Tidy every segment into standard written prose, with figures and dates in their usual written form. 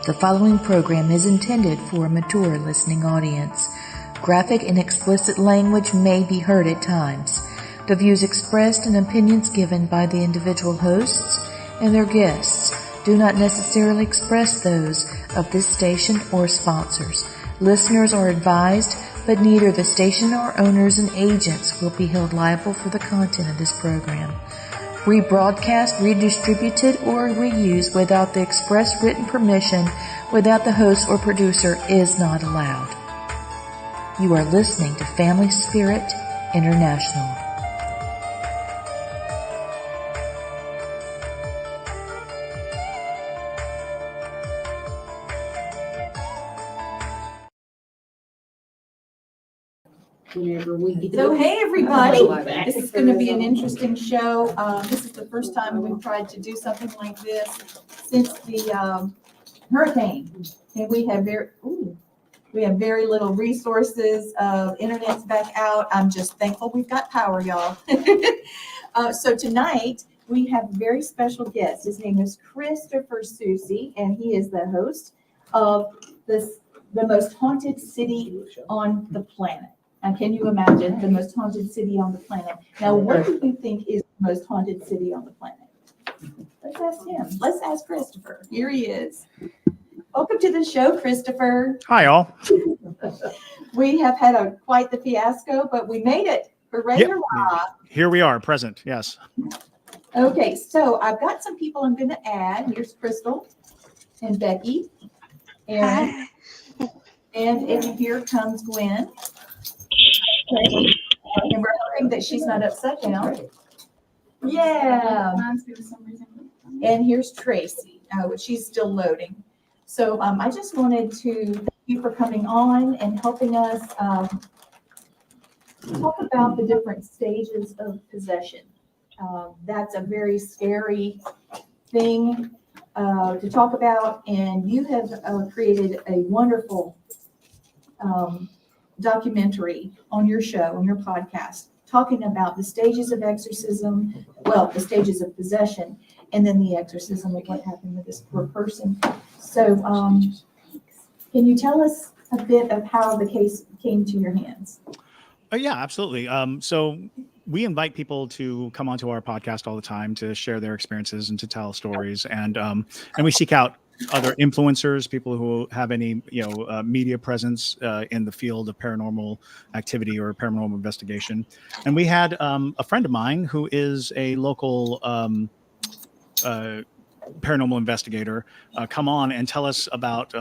The following program is intended for a mature listening audience. Graphic and explicit language may be heard at times. The views expressed and opinions given by the individual hosts and their guests do not necessarily express those of this station or sponsors. Listeners are advised, but neither the station or owners and agents will be held liable for the content of this program. Rebroadcast, redistributed, or reused without the express written permission without the host or producer is not allowed. You are listening to Family Spirit International. So hey everybody, this is going to be an interesting show. This is the first time we've tried to do something like this since the hurricane, and we have very little resources. Internet's back out. I'm just thankful we've got power, y'all. So tonight we have a very special guest. His name is Christopher Soucy, and he is the host of the most haunted city on the planet. And can you imagine the most haunted city on the planet? Now, what do you think is the most haunted city on the planet? Let's ask him. Let's ask Christopher. Here he is. Welcome to the show, Christopher. Hi, all. We have had quite the fiasco, but we made it. Hooray, Yep. hurrah. Here we are, present, yes. Okay, so I've got some people I'm going to add. Here's Crystal and Becky, Aaron, and here comes Gwen. And we're hoping that she's not upset now. Yeah. And here's Tracy. She's still loading. So I just wanted to thank you for coming on and helping us talk about the different stages of possession. That's a very scary thing to talk about, and you have created a wonderful documentary on your show, on your podcast, talking about the stages of exorcism, the stages of possession, and then the exorcism of what happened with this poor person. So can you tell us a bit of how the case came to your hands? Yeah, absolutely. So we invite people to come onto our podcast all the time to share their experiences and to tell stories, and we seek out other influencers, people who have any media presence in the field of paranormal activity or paranormal investigation. And we had a friend of mine who is a local paranormal investigator come on and tell us about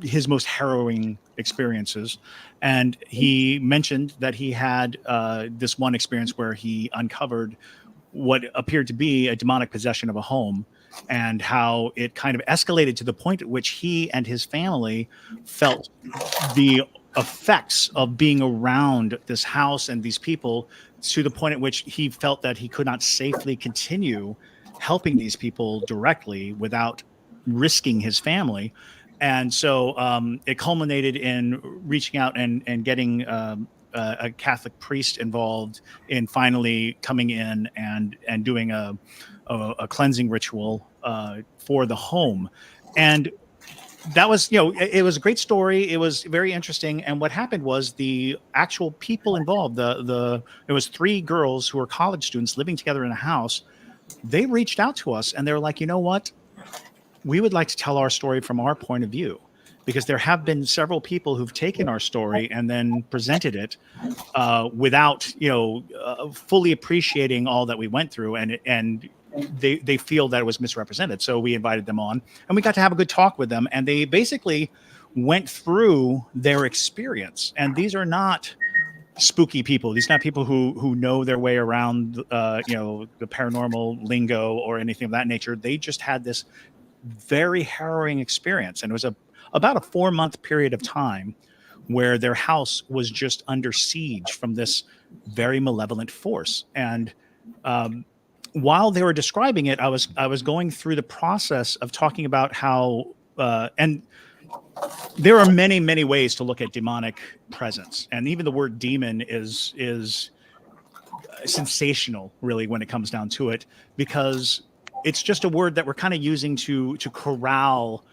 his most harrowing experiences. And he mentioned that he had this one experience where he uncovered what appeared to be a demonic possession of a home, and how it kind of escalated to the point at which he and his family felt the effects of being around this house and these people, to the point at which he felt that he could not safely continue helping these people directly without risking his family. And so it culminated in reaching out and getting a Catholic priest involved in finally coming in and doing a cleansing ritual for the home. And that was, it was a great story. It was very interesting. And what happened was the actual people involved, it was 3 girls who were college students living together in a house. They reached out to us and they were like, you know what? We would like to tell our story from our point of view, because there have been several people who've taken our story and then presented it without, fully appreciating all that we went through, and they feel that it was misrepresented. So we invited them on, and we got to have a good talk with them, and they basically went through their experience. And these are not spooky people. These are not people who know their way around, the paranormal lingo or anything of that nature. They just had this very harrowing experience, and it was about a 4-month period of time where their house was just under siege from this very malevolent force. And while they were describing it, I was going through the process of talking about how and there are many, many ways to look at demonic presence, and even the word demon is sensational, really, when it comes down to it, because it's just a word that we're kind of using to corral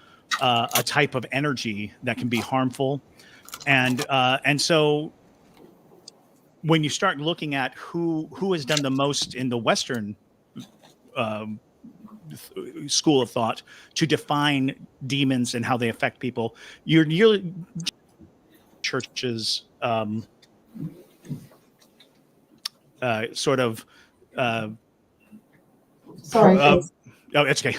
a type of energy that can be harmful, and so when you start looking at who has done the most in the Western um, school of thought to define demons and how they affect people, you're churches sort of Sorry. oh, it's okay.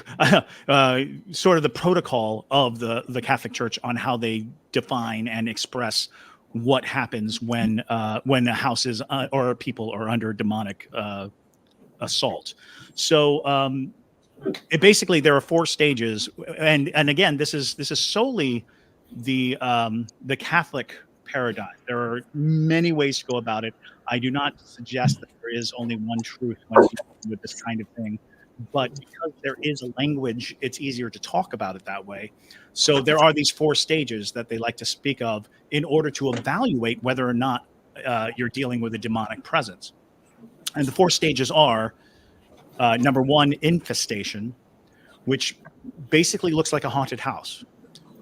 Sort of the protocol of the Catholic Church on how they define and express what happens when a house is or people are under demonic assault. So it basically, there are 4 stages, and again, this is solely the Catholic paradigm. There are many ways to go about it. I do not suggest that there is only one truth when dealing with this kind of thing, but because there is a language, it's easier to talk about it that way. So there are these 4 stages that they like to speak of in order to evaluate whether or not you're dealing with a demonic presence. And the 4 stages are number 1, infestation, which basically looks like a haunted house.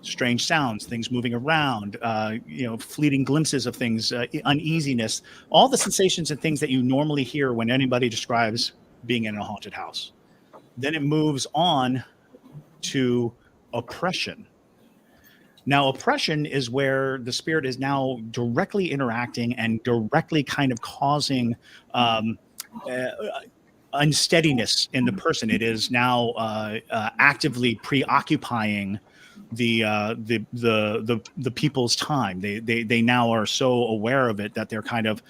Strange sounds, things moving around, fleeting glimpses of things, uneasiness, all the sensations and things that you normally hear when anybody describes being in a haunted house. Then it moves on to oppression. Now, oppression is where the spirit is now directly interacting and directly kind of causing unsteadiness in the person. It is now actively preoccupying the people's time. They now are so aware of it that they're kind of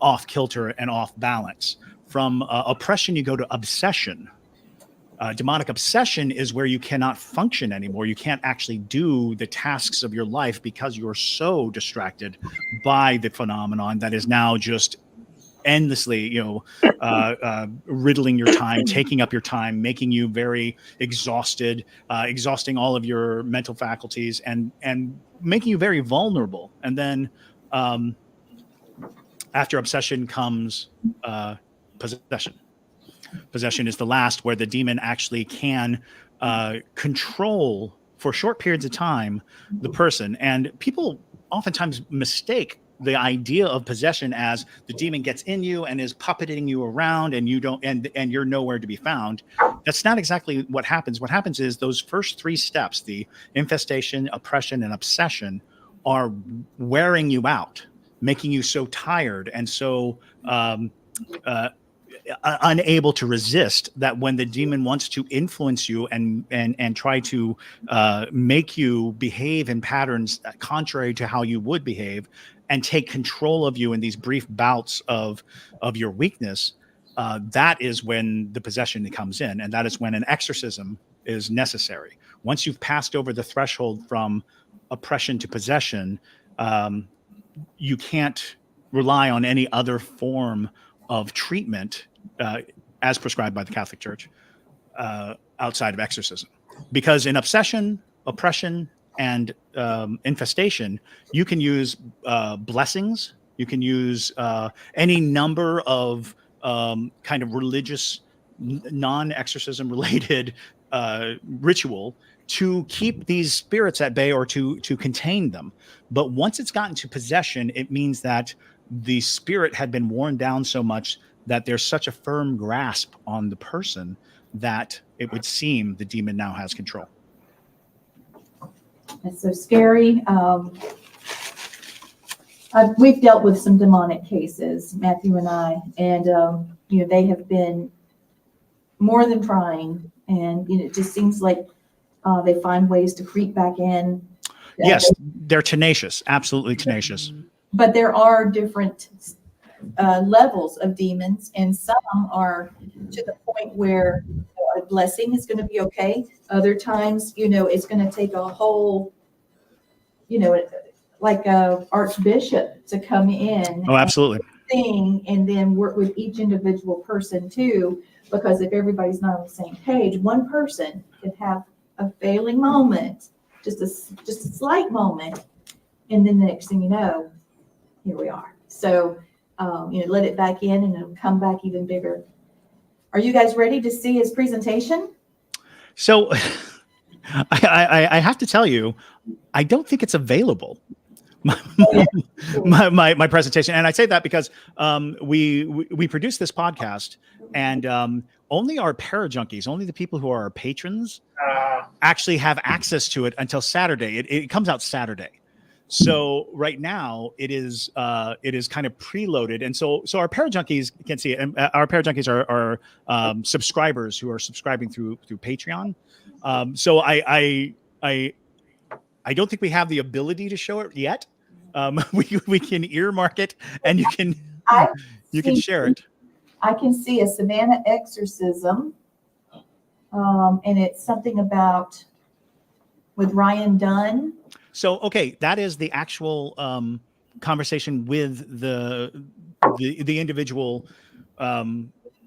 off kilter and off balance. From oppression, you go to obsession. Demonic obsession is where you cannot function anymore. You can't actually do the tasks of your life because you're so distracted by the phenomenon that is now just endlessly, riddling your time, taking up your time, making you very exhausted, exhausting all of your mental faculties, and making you very vulnerable. And then after obsession comes possession. Possession is the last, where the demon actually can control for short periods of time the person. And people oftentimes mistake the idea of possession as the demon gets in you and is puppeting you around, and you don't, and you're nowhere to be found. That's not exactly what happens. What happens is those first 3 steps, the infestation, oppression, and obsession, are wearing you out, making you so tired and so unable to resist, that when the demon wants to influence you and try to make you behave in patterns contrary to how you would behave, and take control of you in these brief bouts of your weakness, that is when the possession comes in, and that is when an exorcism is necessary. Once you've passed over the threshold from oppression to possession, you can't rely on any other form of treatment as prescribed by the Catholic Church outside of exorcism. Because in obsession, oppression, and infestation, you can use blessings, you can use any number of kind of religious, non-exorcism related ritual to keep these spirits at bay or to contain them. But once it's gotten to possession, it means that the spirit had been worn down so much that there's such a firm grasp on the person that it would seem the demon now has control. It's so scary. We've dealt with some demonic cases, Matthew and I, and they have been more than trying, and it just seems like they find ways to creep back in. Yes, they're tenacious, absolutely tenacious. But there are different levels of demons, and some are to the point where a blessing is going to be okay. Other times, it's going to take a whole, like a archbishop to come in. Oh, absolutely. And then work with each individual person too, because if everybody's not on the same page, one person can have a failing moment, just a slight moment, and then the next thing you know, here we are. So, let it back in, and it'll come back even bigger. Are you guys ready to see his presentation? So I have to tell you, I don't think it's available. My presentation, and I say that because we produce this podcast, and only our Parajunkies, only the people who are our patrons, actually have access to it until Saturday. It comes out Saturday. So right now it is kind of preloaded, and so our Parajunkies can see it. And our Parajunkies are subscribers who are subscribing through Patreon. So I don't think we have the ability to show it yet. We can earmark it, and you can share it. I can see a Savannah exorcism, and it's something about with Ryan Dunn. So, okay, that is the actual conversation with the individual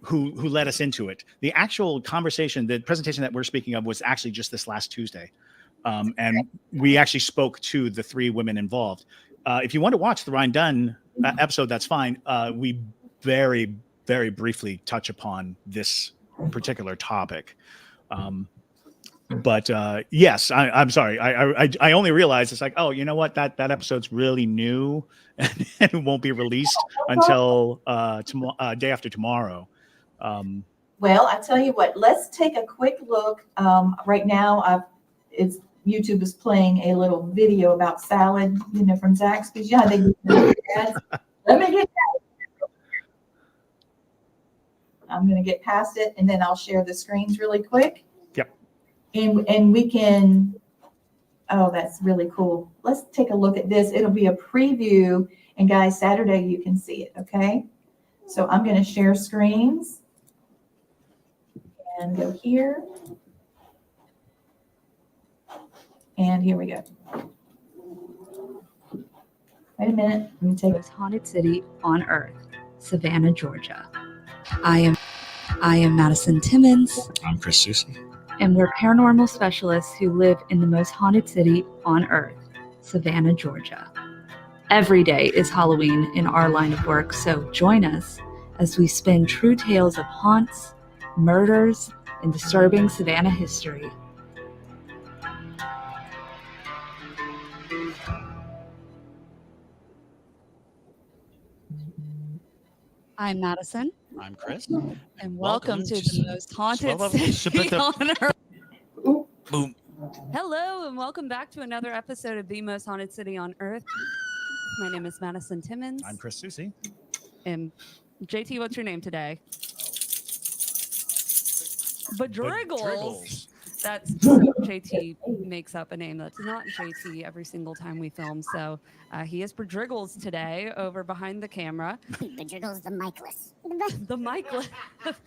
who led us into it. The actual conversation, the presentation that we're speaking of, was actually just this last Tuesday, and we actually spoke to the 3 women involved. If you want to watch the Ryan Dunn episode, that's fine. We very, very briefly touch upon this particular topic. But yes, I'm sorry. I only realized it's like, oh, you know what? That episode's really new and it won't be released until day after tomorrow. Well, I tell you what, let's take a quick look. Right now, YouTube is playing a little video about salad, from Zaxby's. Yeah, they do ads. Let me get that. I'm going to get past it, and then I'll share the screens really quick. And we can, oh, that's really cool. Let's take a look at this. It'll be a preview. And guys, Saturday you can see it, okay? So I'm going to share screens. And go here. And here we go. Wait a minute. Let me take Most haunted city on earth, Savannah, Georgia. I am Madison Timmons. I'm Chris Susie. And we're paranormal specialists who live in the most haunted city on earth, Savannah, Georgia. Every day is Halloween in our line of work, so join us as we spin true tales of haunts, murders, and disturbing Savannah history. I'm Madison. I'm Chris. And welcome to the most haunted city on earth. Boom. Hello, and welcome back to another episode of The Most Haunted City on Earth. My name is Madison Timmons. I'm Chris Susie. And JT, what's your name today? Badriggles. That's JT makes up a name that's not JT every single time we film. So he is Badriggles today over behind the camera. Badriggles the Mikeless. The Mikeless.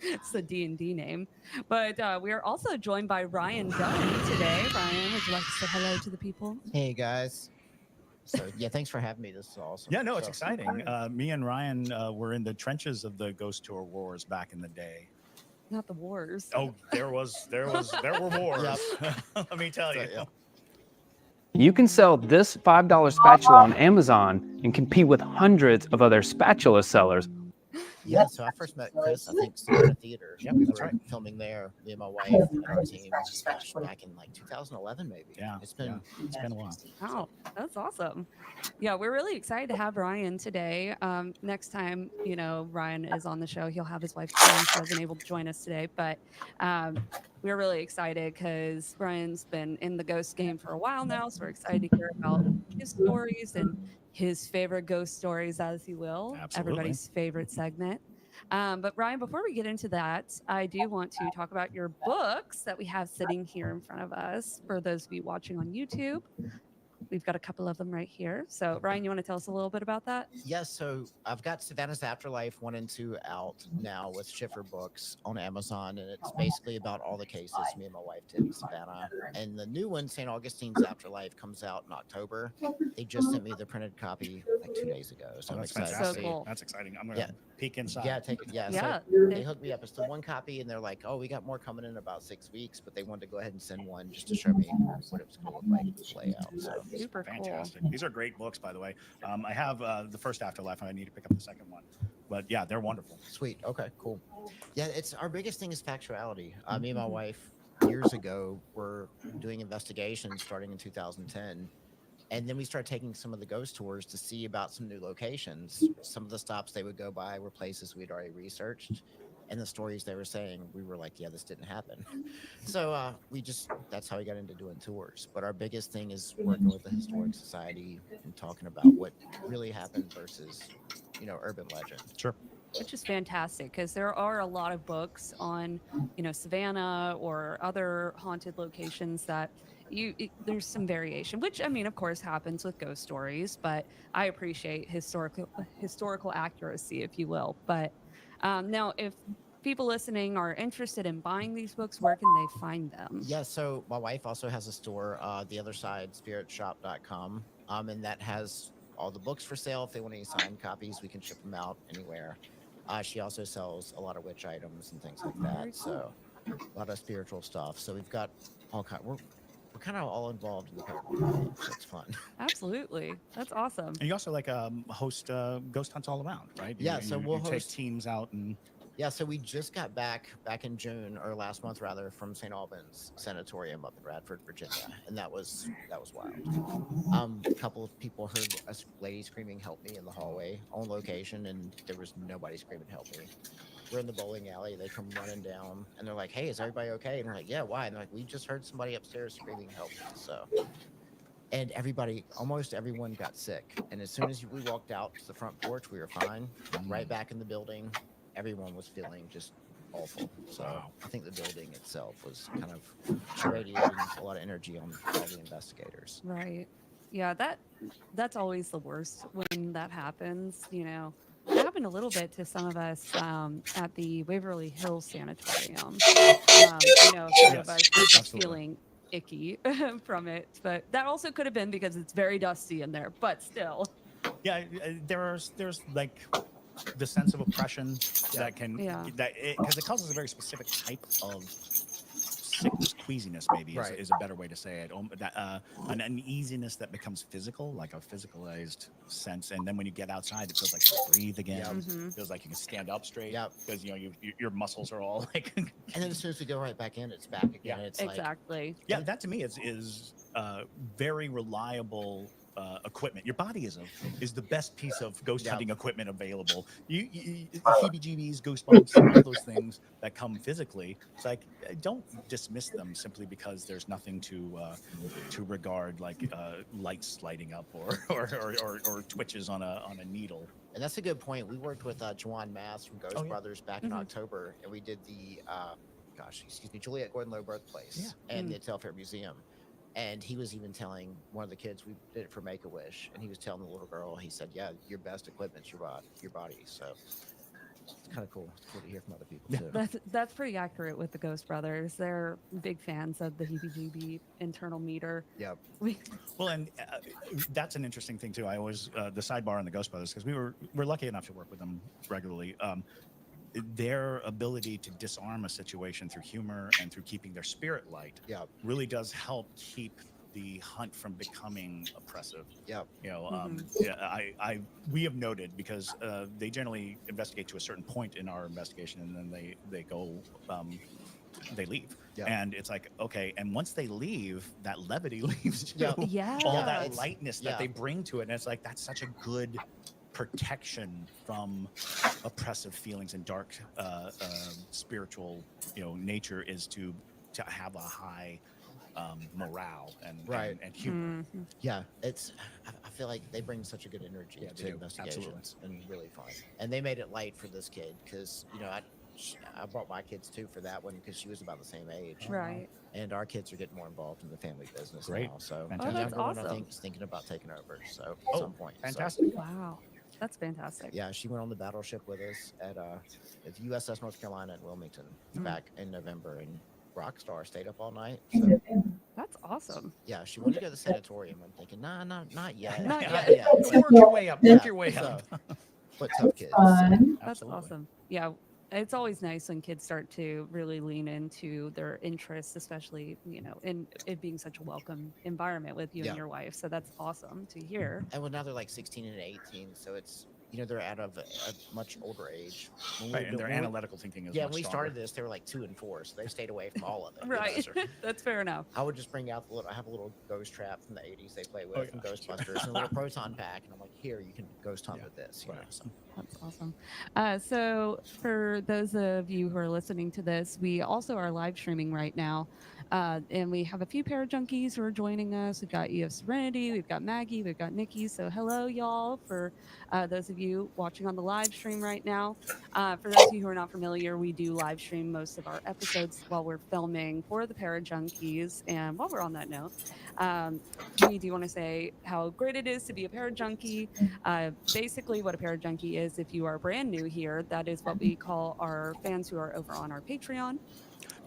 It's a D&D name. But we are also joined by Ryan Dunn today. Ryan, would you like to say hello to the people? Hey, guys. So, yeah, thanks for having me. This is awesome. Yeah, no, it's exciting. Me and Ryan were in the trenches of the Ghost Tour Wars back in the day. Not the wars. Oh, there were wars. Let me tell you. Yeah. You can sell this $5 spatula on Amazon and compete with hundreds of other spatula sellers. Yeah, so I first met Chris, I think, Savannah Theater. Yep, We that's were right. filming there, me and my wife and our team, back in like 2011, maybe. Yeah, It's been a while. Wow, that's awesome. Yeah, we're really excited to have Ryan today. Next time, Ryan is on the show, he'll have his wife, Karen, who wasn't able to join us today. But we're really excited because Ryan's been in the ghost game for a while now. So we're excited to hear about his stories and his favorite ghost stories, as you will. Absolutely. Everybody's favorite segment. But Ryan, before we get into that, I do want to talk about your books that we have sitting here in front of us. For those of you watching on YouTube, we've got a couple of them right here. So Ryan, you want to tell us a little bit about that? Yes, so I've got Savannah's Afterlife 1 and 2 out now with Schiffer Books on Amazon, and it's basically about all the cases me and my wife did in Savannah. And the new one, St. Augustine's Afterlife, comes out in October. They just sent me the printed copy like 2 days ago, so I'm That's excited to fantastic. see. cool. That's exciting. I'm gonna Yeah. peek inside. Yeah, take it. Yeah, Yeah. So they hooked me up. It's the one copy, and they're like, "Oh, we got more coming in about 6 weeks," but they wanted to go ahead and send one just to show me what it was going to look like to play out. So Super cool. Fantastic. These are great books, by the way. I have the first Afterlife. I need to pick up the second one, but yeah, they're wonderful. sweet. Okay, cool. Yeah, it's our biggest thing is factuality. Me and my wife, years ago were doing investigations starting in 2010. And then we started taking some of the ghost tours to see about some new locations. Some of the stops they would go by were places we'd already researched. And the stories they were saying, we were like, yeah, this didn't happen. So that's how we got into doing tours. But our biggest thing is working with the Historic Society and talking about what really happened versus, urban legend. Sure. Which is fantastic because there are a lot of books on, Savannah or other haunted locations that there's some variation, which I mean, of course, happens with ghost stories, but I appreciate historical accuracy, if you will. But now, if people listening are interested in buying these books, where can they find them? Yeah, so my wife also has a store, The Other Side, spiritshop.com, and that has all the books for sale. If they want any signed copies, we can ship them out anywhere. She also sells a lot of witch items and things like Very that. So a lot of spiritual stuff. So we've got all kind. We're kind of all involved in the paranormal game, so it's fun. Absolutely, that's awesome. And you also host ghost hunts all around, right? Yeah, so we'll take host teams out and. Yeah, so we just got back in June, or last month rather, from St. Albans Sanatorium up in Radford, Virginia, and that was wild. A couple of people heard a lady screaming "Help me" in the hallway on location, and there was nobody screaming "Help me." We're in the bowling alley. They come running down, and they're like, "Hey, is everybody okay?" And we're like, "Yeah, why?" And they're like, "We just heard somebody upstairs screaming "Help me." So, and almost everyone got sick. And as soon as we walked out to the front porch, we were fine. Right back in the building, everyone was feeling just awful. So I think the building itself was kind of radiating a lot of energy on all the investigators. Right. Yeah, that's always the worst when that happens. It happened a little bit to some of us at the Waverly Hills Sanatorium. Some of us were just absolutely. feeling icky from it, but that also could have been because it's very dusty in there. But still, Yeah, there's like the sense of oppression that can because it causes a very specific type of sickness, queasiness maybe Right. is a better way to say it. An uneasiness that becomes physical, like a physicalized sense, and then when you get outside, it feels like you breathe again. Mhm. It feels like you can stand up straight. Yep. Because your muscles are all like. And then as soon as we go right back in, it's back again. Yeah. It's like, exactly. Yeah, that to me is very reliable equipment. Your body is the best piece of ghost hunting equipment available. You heebie-jeebies, goosebumps, all those things that come physically. It's like don't dismiss them simply because there's nothing to regard like lights lighting up or twitches on a needle. and that's a good point. We worked with Juwan Mass from Ghost Oh, yeah. Brothers back in Mhm. October, and we did the Juliet Gordon Low birthplace and the Telfair Museum. And he was even telling one of the kids, we did it for Make-A-Wish, and he was telling the little girl, he said, yeah, your best equipment's your body. So it's kind of cool. It's cool to hear from other people too. That's pretty accurate with the Ghost Brothers. They're big fans of the heebie-jeebie internal meter. Yep. Well, and that's an interesting thing too. I always the sidebar on the Ghost Brothers, because we're lucky enough to work with them regularly. Their ability to disarm a situation through humor and through keeping their spirit light Yep. really does help keep the hunt from becoming oppressive. Yep. We have noted, because they generally investigate to a certain point in our investigation, and then they go they leave. Yep. And it's like, okay, and once they leave, that levity leaves too. Yep. Yeah. All Yeah, that it's- lightness that yeah. they bring to it, and it's like that's such a good protection from oppressive feelings and dark spiritual nature, is to have a high morale and Right. and humor. Mhm. Yeah, I feel like they bring such a good energy Yeah, they to do. investigations, and really fun. And they made it light for this kid because I brought my kids too for that one because she was about the same age. Right. And our kids are getting more involved in the family business Great. now. So Fantastic. the Oh, that's younger one, I awesome. think, is thinking about taking over. So Oh, at some point. So, Fantastic. Wow. That's fantastic. yeah, she went on the battleship with us at the USS North Carolina in Wilmington Mm. back in November, and Rockstar stayed up all night. So That's awesome. yeah, she wanted to go to the sanatorium. I'm thinking, nah, not yet. Not Not yet. Work your way up. Work Yeah, your way so- up. But tough kids. That's Absolutely. awesome. Yeah. It's always nice when kids start to really lean into their interests, especially, in it being such a welcome environment with you Yeah. and your wife. So that's awesome to hear. And well, now they're like 16 and 18, so it's they're out of a much older age. When we Right, were and their doing- when we- analytical thinking is Yeah, much when we stronger. started this, they were like 2 and 4, so they stayed away from all of it. Right. That's fair enough. I would just bring out I have a little ghost trap from the 80s they play with, Oh, yeah. from Ghostbusters, and a little proton pack, and I'm like, here, you can ghost hunt Yeah, with this. right. So. That's awesome. So, for those of you who are listening to this, we also are live streaming right now. And we have a few Parajunkies who are joining us. We've got EF Serenity, we've got Maggie, we've got Nikki. So, hello, y'all, for those of you watching on the live stream right now. For those of you who are not familiar, we do live stream most of our episodes while we're filming for the Parajunkies. And while we're on that note, we do want to say how great it is to be a Parajunkie. Basically, what a Parajunkie is, if you are brand new here, that is what we call our fans who are over on our Patreon.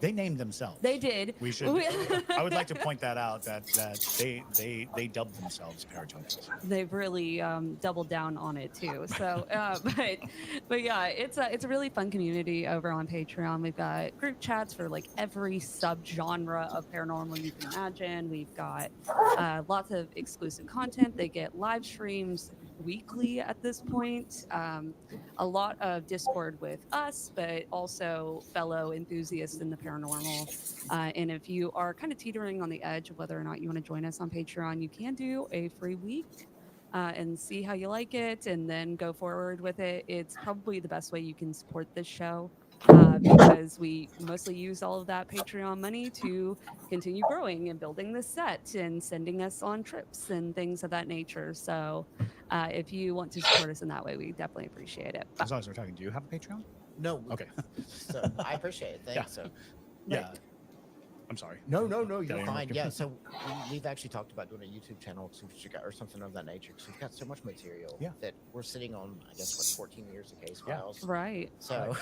They named themselves. They did. We should. I would like to point that out. That they dubbed themselves Parajunkies. They've really doubled down on it too. So, but yeah, it's a really fun community over on Patreon. We've got group chats for like every subgenre of paranormal you can imagine. We've got lots of exclusive content. They get live streams weekly at this point. A lot of Discord with us, but also fellow enthusiasts in the paranormal. And if you are kind of teetering on the edge of whether or not you want to join us on Patreon, you can do a free week and see how you like it and then go forward with it. It's probably the best way you can support this show. Because we mostly use all of that Patreon money to continue growing and building this set and sending us on trips and things of that nature. So if you want to support us in that way, we definitely appreciate it. As long as we're talking, do you have a Patreon? No. Okay. So I appreciate it. Thanks. So. Yeah. I'm sorry. No, Did I you're interrupt fine. you? Yeah, so we've actually talked about doing a YouTube channel or something of that nature because we've got so much material Yeah. that we're sitting on, I guess, 14 years of case Yeah. files. Right. So,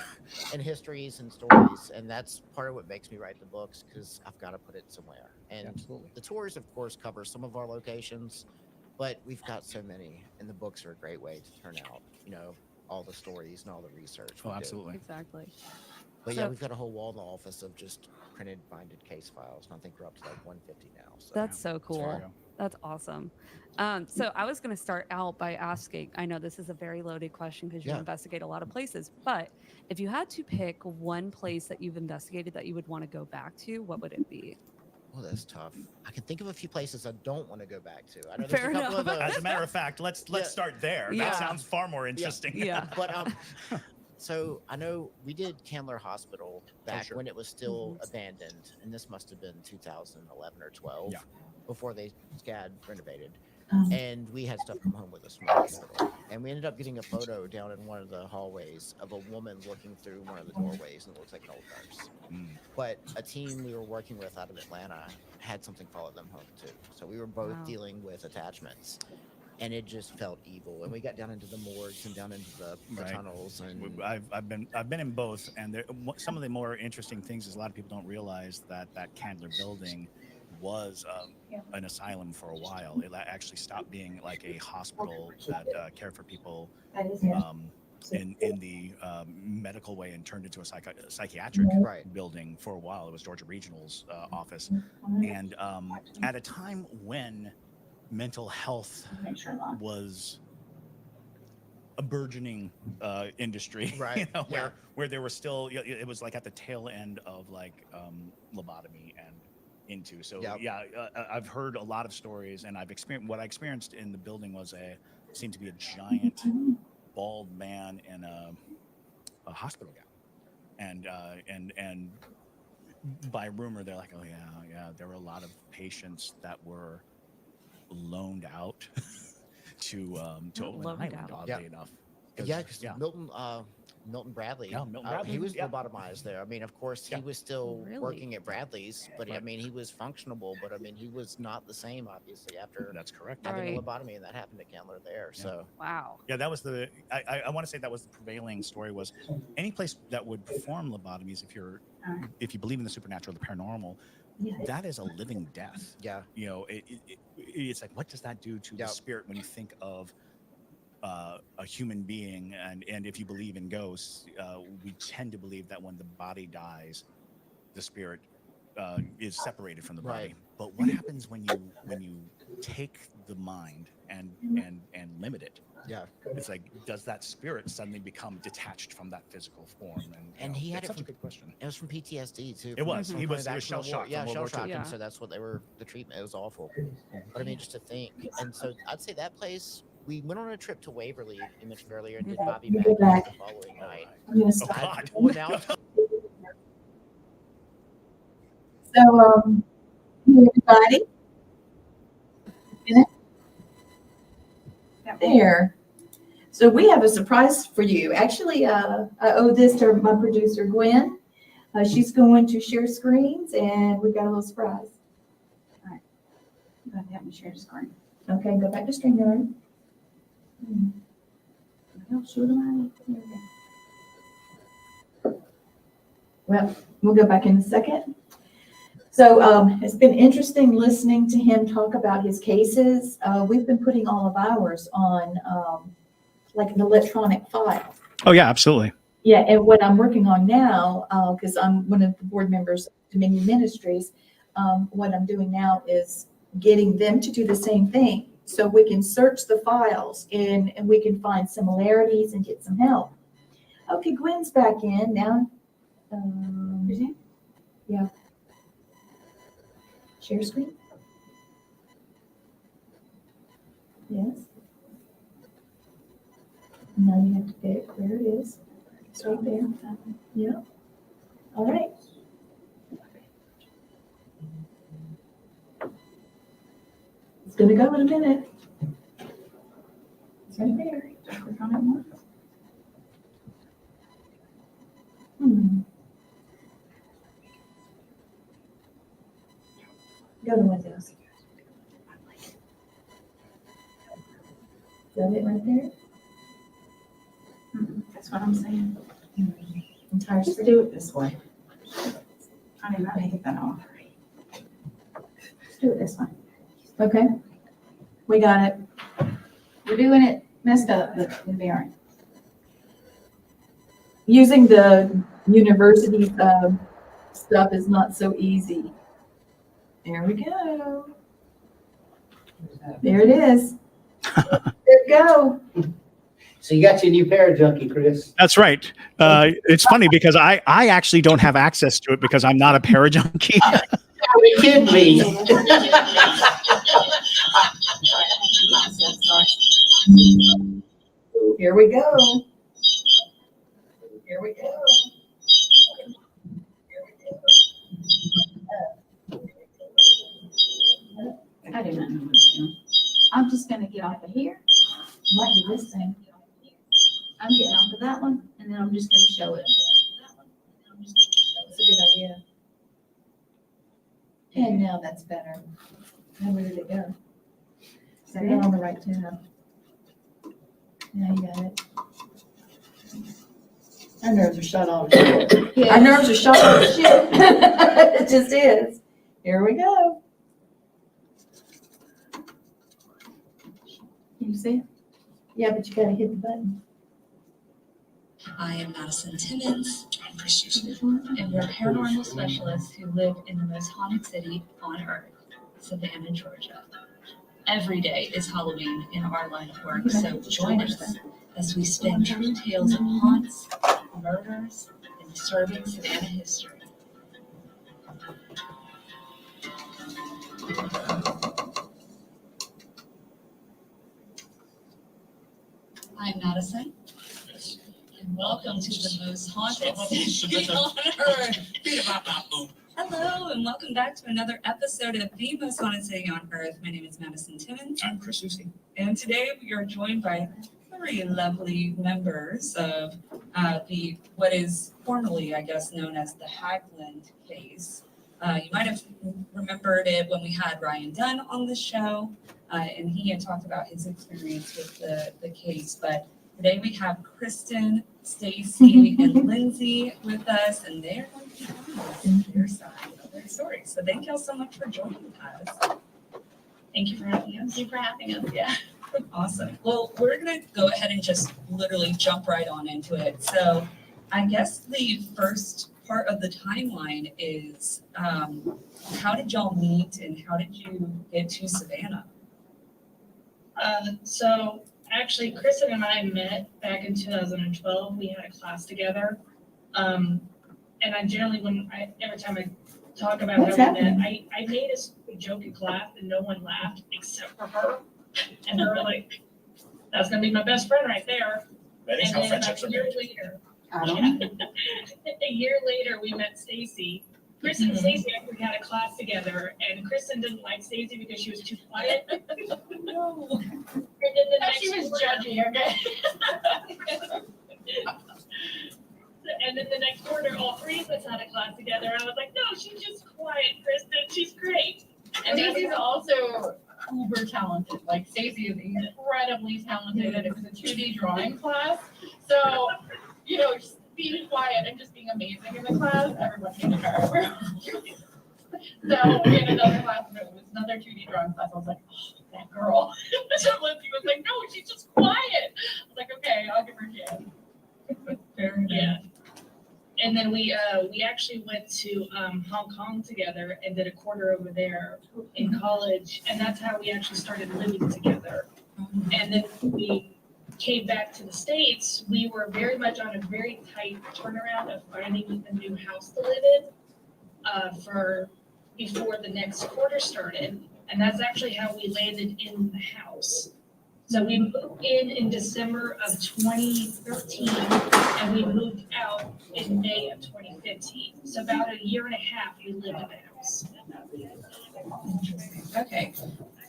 and histories and stories. And that's part of what makes me write the books because I've got to put it somewhere. And Absolutely. the tours, of course, cover some of our locations, but we've got so many. And the books are a great way to turn out, all the stories and all the research. Oh, we do. absolutely. Exactly. But So- yeah, we've got a whole wall in the office of just printed, binded case files. And I think we're up to like 150 now. So That's so There cool. you go. That's awesome. So I was going to start out by asking, I know this is a very loaded question because you Yeah. investigate a lot of places, but if you had to pick one place that you've investigated that you would want to go back to, what would it be? well, that's tough. I can think of a few places I don't want to go back to. I know Fair there's a couple enough. of As a matter of fact, let's Yeah. start there. Yeah. That sounds far more interesting. Yeah. but so I know we did Candler Hospital back sure. when it was still abandoned, and this must have been 2011 or 12 Yeah. before they SCAD renovated. Um, And we had stuff come home with us from the hospital. And we ended up getting a photo down in one of the hallways of a woman looking through one of the doorways, and it looks like an old nurse. Mm. But a team we were working with out of Atlanta had something follow them home too. So we were both Wow. dealing with attachments. And it just felt evil. And we got down into the morgues and down into the Right. tunnels. And I've been in both, and some of the more interesting things is a lot of people don't realize that Candler building was an asylum for a while. It actually stopped being like a hospital that cared for people in the medical way and turned into a psychiatric Right. building for a while. It was Georgia Regional's office, and at a time when mental health was a burgeoning industry, Right, yeah. where there were still, it was like at the tail end of like lobotomy and into. So Yep. I've heard a lot of stories, and what I experienced in the building seemed to be a giant bald man in a hospital gown, and by rumor they're like, oh yeah, there were a lot of patients that were loaned out to Oakland Loaned Island, out. oddly enough. yeah, because yeah. Milton Bradley, Yeah, Milton Bradley, he was yeah. lobotomized there. I mean, of course, he Yeah. was still Really? working at Bradley's, but I Right. mean, he was functionable, but I mean, he was not the same, obviously, after That's correct. having a Right. lobotomy, and that happened to Candler there. Yeah. So, Wow. Yeah, that was I want to say that was the prevailing story, was any place that would perform lobotomies, if you believe in the supernatural, the paranormal, that is a living death. yeah, It's like, what does that do to the Yep. spirit when you think of a human being? And if you believe in ghosts, we tend to believe that when the body dies, the spirit is separated from the body. Right. But what happens when you take the mind and limit it? Yeah. It's like, does that spirit suddenly become detached from that physical form? And he had it's it such a from- good question. It was from PTSD too. It from- was. from He coming was back from shell the war. shocked. Yeah, shell shocked. Yeah. And so that's what the treatment. It was awful. But I mean, just to think. And so I'd say that place, we went on a trip to Waverly, you mentioned earlier, and did Mhm. Bobby You go Mackey's back. the following night. I'm gonna Oh stop. God. Well, now So, everybody. There. So we have a surprise for you. Actually, I owe this to my producer, Gwen. She's going to share screens and we've got a little surprise. All right. You got to help me share the screen. Okay, go back to StreamYard. I'll show them. There we go. Well, we'll go back in a second. So it's been interesting listening to him talk about his cases. We've been putting all of ours on like an electronic file. Oh yeah, absolutely. Yeah, and what I'm working on now, because I'm one of the board members of Dominion Ministries, what I'm doing now is getting them to do the same thing. So we can search the files and we can find similarities and get some help. Okay, Gwen's back in now. Yeah. Share screen? Yes. Now you have to pick where it is. It's right there. Yeah. All right. It's gonna go in a minute. It's right there. Just click on it once. Go to Windows. Is that it right there? That's what I'm saying. Entire Just screen? do it this way. I didn't know how to hit that off. Just do it this way. Okay. We got it. We're doing it messed up, but we'll be all right. Using the university stuff is not so easy. There we go. There it is. There we go. So you got your new Parajunkie, Chris. That's right. It's funny because I actually don't have access to it because I'm not a parajunkie. Are you kidding me? Here we go. Here we go. I do not know what it's doing. I'm just gonna get off of here. Might be this thing. I'm getting off of that one, and then I'm just gonna show it. That's a good idea. And now that's better. Now where did it go? Set it on the right tab. Now you got it. Our nerves are shot off. Our nerves are shot off shit. It just is. Here we go. Can you see it? Yeah, but you gotta hit the button. I am Madison Timmons, and we're paranormal specialists who live in the most haunted city on earth, Savannah, Georgia. Every day is Halloween in our line of work, so join us as we spin true tales of haunts, murders, and disturbing Savannah history. I'm Madison, and welcome to the most haunted city on earth. Hello, and welcome back to another episode of The Most Haunted City on Earth. My name is Madison Timmons. I'm Chris Susi. And today we are joined by three lovely members of the what is formerly, I guess, known as the Hagland case. You might have remembered it when we had Ryan Dunn on the show, and he had talked about his experience with the case. But today we have Kristen, Stacy, and Lindsay with us, and they're going to be telling us their side of their story. So thank y'all so much for joining us. Thank you for having us. Thank you for having us. Yeah. Awesome. Well, we're going to go ahead and just literally jump right on into it. So I guess the first part of the timeline is how did y'all meet and how did you get to Savannah? So actually, Kristen and I met back in 2012. We had a class together. And I generally, every time I talk about What's how we met, happening? I made a stupid joke in class and no one laughed except for her. And they were like, that's gonna be my best friend right there. That is And how then friendships are a year made. later, I don't know. a year later, we met Stacy. Kristen and Stacy actually had a class together, and Kristen didn't like Stacy because she was too quiet. No. And then the next She was quarter- judgy, okay? And then the next quarter, all three of us had a class together. I was like, no, she's just quiet, Kristen. She's great. And that's Stacey's how- also uber talented. Like Stacey is incredibly talented, and it was a 2D drawing class. So, you know, just being quiet and just being amazing in the class, everyone hated her. So we had another class, and it was another 2D drawing class. I was like, oh, that girl. So Lindsay was like, no, she's just quiet. I was like, okay, I'll give her a chance. Fair enough. Yeah. And then we actually went to Hong Kong together and did a quarter over there in college, and that's how we actually started living together. And then we came back to the States. We were very much on a very tight turnaround of finding a new house to live in for before the next quarter started, and that's actually how we landed in the house. So we moved in December of 2013, and we moved out in May of 2015. So about a year and a half we lived in the house. Okay.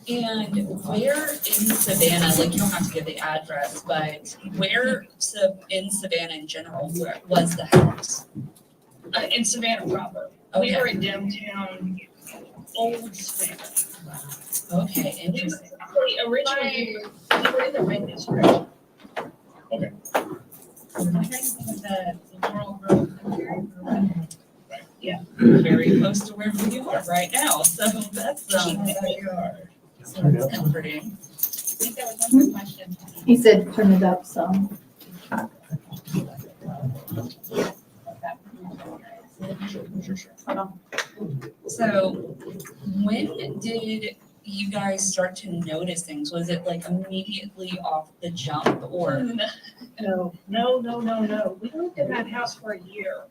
And where in Savannah, like you don't have to give the address, but where in Savannah in general was the house? In Savannah proper. We Okay. were in downtown Old Savannah. Okay, We were interesting. actually originally, we were in the Red District. I'm trying to think of the Laurel Grove Cemetery. Very close to where we are right now, so that's comforting. I think that was one question. He said, turn it up some. So when did you guys start to notice things? Was it like immediately off the jump or? No. We lived in that house for a year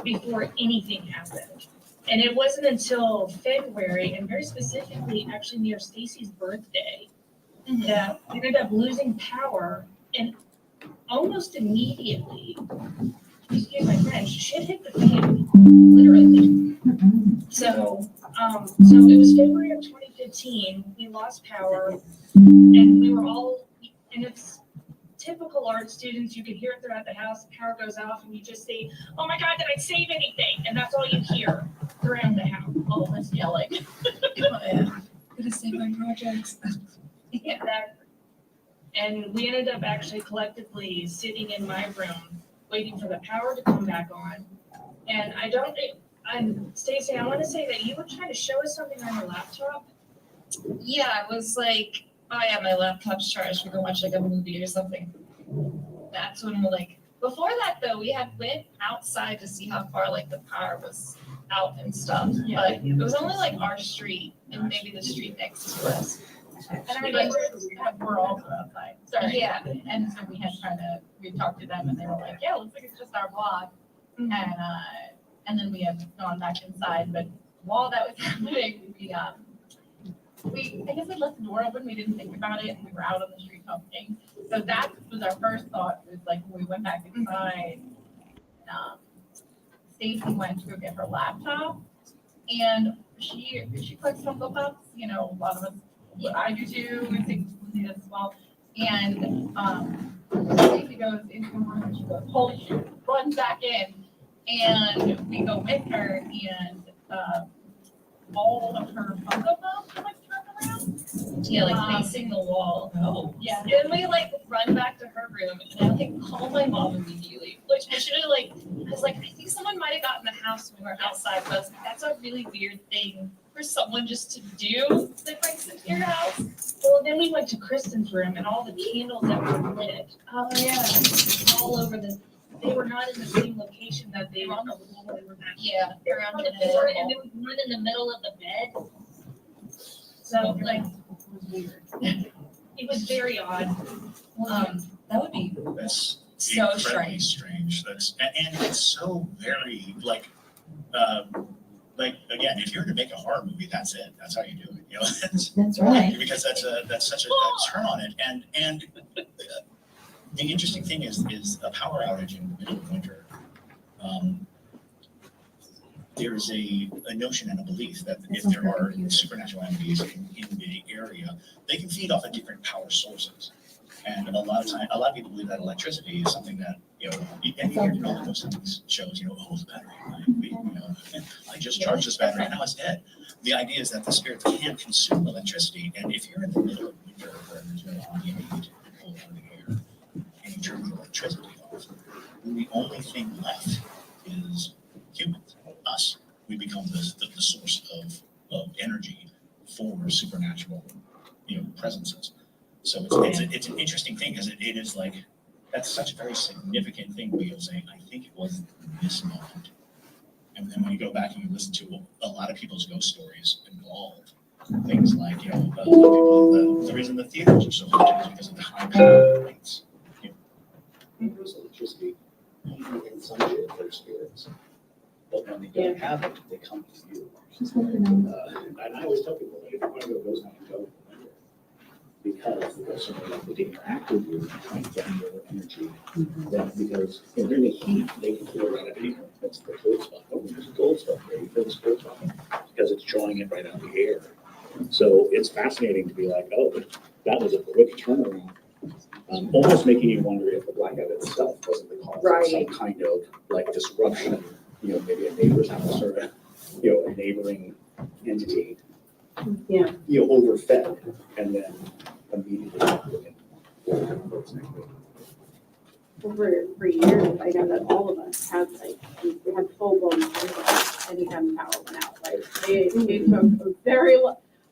before anything happened. And it wasn't until February, and very specifically, actually near Stacy's birthday, that we ended up losing power, and almost immediately, excuse my French, shit hit the fan, literally. So it was February of 2015, we lost power, and we were all, and it's typical art students, you can hear it throughout the house, the power goes off, and you just say, oh my God, did I save anything? And that's all you hear around the house, all of us yelling. Gonna save my projects. Yeah, and we ended up actually collectively sitting in my room, waiting for the power to come back on. And Stacey, I want to say that you were trying to show us something on your laptop. Yeah, it was like, oh yeah, my laptop's charged. We're gonna watch like a movie or something. That's when we're like, before that though, we had went outside to see how far like the power was out and stuff. But it was only like our street and maybe the street next to us. And I remember we're also outside. Sorry. Yeah, and so we talked to them and they were like, yeah, looks like it's just our block. And then we had gone back inside, but while that was happening, I guess we left the door open, we didn't think about it, and we were out on the street talking. So that was our first thought, was like, when we went back inside, Stacy went to go get her laptop, and she collects Funko Pops, you know, a lot of us, I do too, I think Lindsay does as well. And Stacy goes into the room, and she goes, holy shit, runs back in, and we go with her, and all of her Funko Pops are like turned around. Yeah, like facing the wall. Oh. Yeah, and we like run back to her room, and I like call my mom immediately, which I should have I was like, I think someone might have gotten the house when we were outside, but I was like, that's a really weird thing for someone just to do that breaks into your house. Well, then we went to Kristen's room, and all the candles that were lit, Oh yeah. all over they were not in the same location that they were on the wall. They were back. Yeah, around On the the floor, and bed. there was one in the middle of the bed. So like, It was very odd. That would be That's so incredibly strange. strange. And it's so very like again, if you're to make a horror movie, that's it. That's how you do it. You know, That's right. because that's such a turn on it. And the interesting thing is a power outage in the middle of winter. There's a notion and a belief that if there are supernatural entities in the area, they can feed off of different power sources. And a lot of people believe that electricity is something that, and you hear all those things shows, oh, the battery, I just charged this battery and now it's dead. The idea is that the spirits can't consume electricity. And if you're in the middle of winter where there's no humidity to pull out of the air and you turn the electricity off, then the only thing left is humans, us. We become the source of energy for supernatural, presences. So it's an interesting thing because it is like, that's such a very significant thing to be able to say, I think it was this moment. And then when you go back and you listen to a lot of people's ghost stories involved things like, the reason the theaters are so haunted is because of the high power lights. There's electricity in some way of their spirits. But when they don't have it, they come to you. And I always tell people, if you want to go ghost hunting, go. Because the ghosts are likely to interact with you and try and get your energy. That because during the heat, they can feel right up here. That's the cold spot. Oh, there's a cold spot there. You feel this cold spot because it's drawing it right out of the air. So it's fascinating to be like, oh, that was a quick turnaround. Almost making you wonder if the blackout itself wasn't the cause of some kind of like disruption. Maybe a neighbor's house or a neighboring entity. Yeah. Overfed and then immediately. For years, I know that all of us had we had full blown anytime the power went out. Like it took a very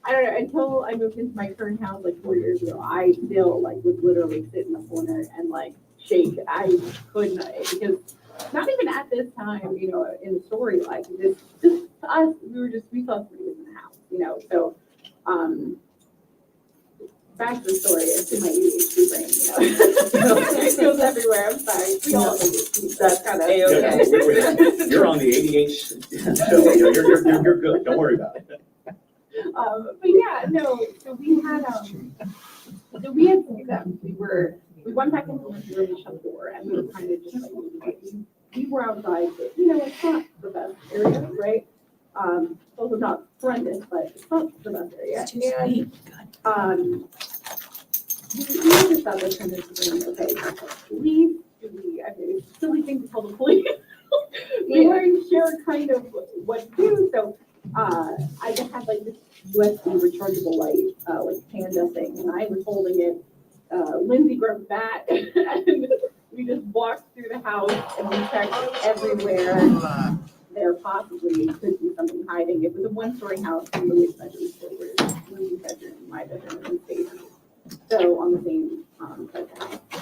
I don't know, until I moved into my current house like 4 years ago, I still would literally sit in the corner and shake. I couldn't because not even at this time, in the story, this to us, we thought somebody was in the house, so back to the story, it's in my ADHD brain, it goes everywhere, I'm sorry. We all that's kind of You're on the ADHD, so you're good, don't worry about it. But yeah, no, so we had success. We went back into the room and shut the door, and we were kind of just we were outside, but it's not the best area, right? Also not horrendous, but it's not the best area. And we just thought this turned into something, okay, police, it's a silly thing to tell the police. We weren't sure kind of what to do, so I just had this USB rechargeable light, Panda thing, and I was holding it. Lindsay grabbed that, and we just walked through the house and we checked everywhere there possibly could be something hiding. It was a one-story house, and Louis' bedroom, so we're Louis' bedroom, my bedroom, and Stacy's. So on the same side of the house. So,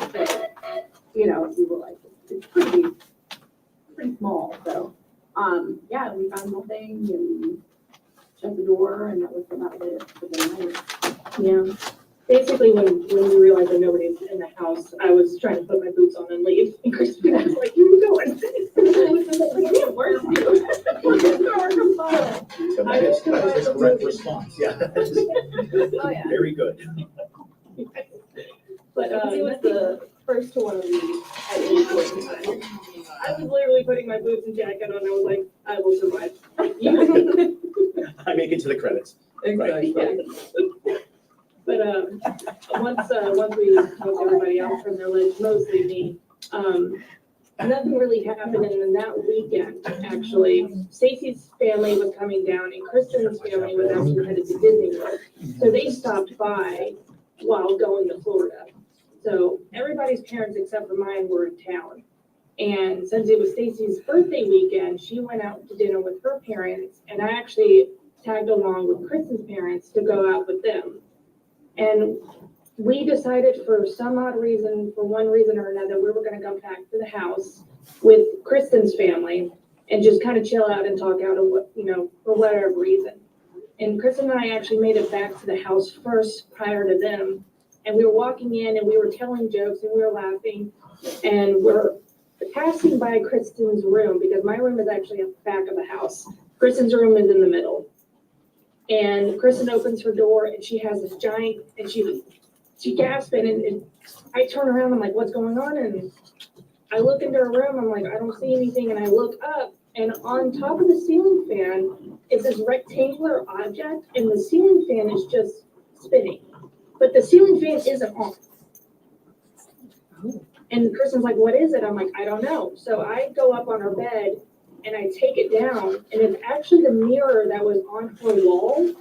we were it's pretty small. So, yeah, we found nothing and shut the door, and that was about it for the night. Yeah. Basically, when we realized that nobody's in the house, I was trying to put my boots on and leave. And Christina was like, "Where are you going?" Like, where's you? That is the correct response, yeah. Oh, yeah. Very good. But it was the first one of these at any point in time. I was literally putting my boots and jacket on. I was like, I will survive. I make it to the credits. Exactly. Right. But once we took everybody out from their ledge, mostly me, nothing really happened. And then that weekend, actually, Stacy's family was coming down, and Kristen's family was actually headed to Disney World. So they stopped by while going to Florida. So everybody's parents except for mine were in town. And since it was Stacy's birthday weekend, she went out to dinner with her parents, and I actually tagged along with Kristen's parents to go out with them. And we decided for some odd reason, for one reason or another, we were going to go back to the house with Kristen's family and just kind of chill out and talk out of what, for whatever reason. And Kristen and I actually made it back to the house first prior to them. And we were walking in and we were telling jokes and we were laughing. And we're passing by Kristen's room because my room is actually at the back of the house. Kristen's room is in the middle. And Kristen opens her door and she has this giant, and she gasping and I turn around, I'm like, what's going on? And I look into her room, I'm like, I don't see anything. And I look up and on top of the ceiling fan is this rectangular object and the ceiling fan is just spinning. But the ceiling fan isn't on. And Kristen's like, what is it? I'm like, I don't know. So I go up on her bed and I take it down and it's actually the mirror that was on her wall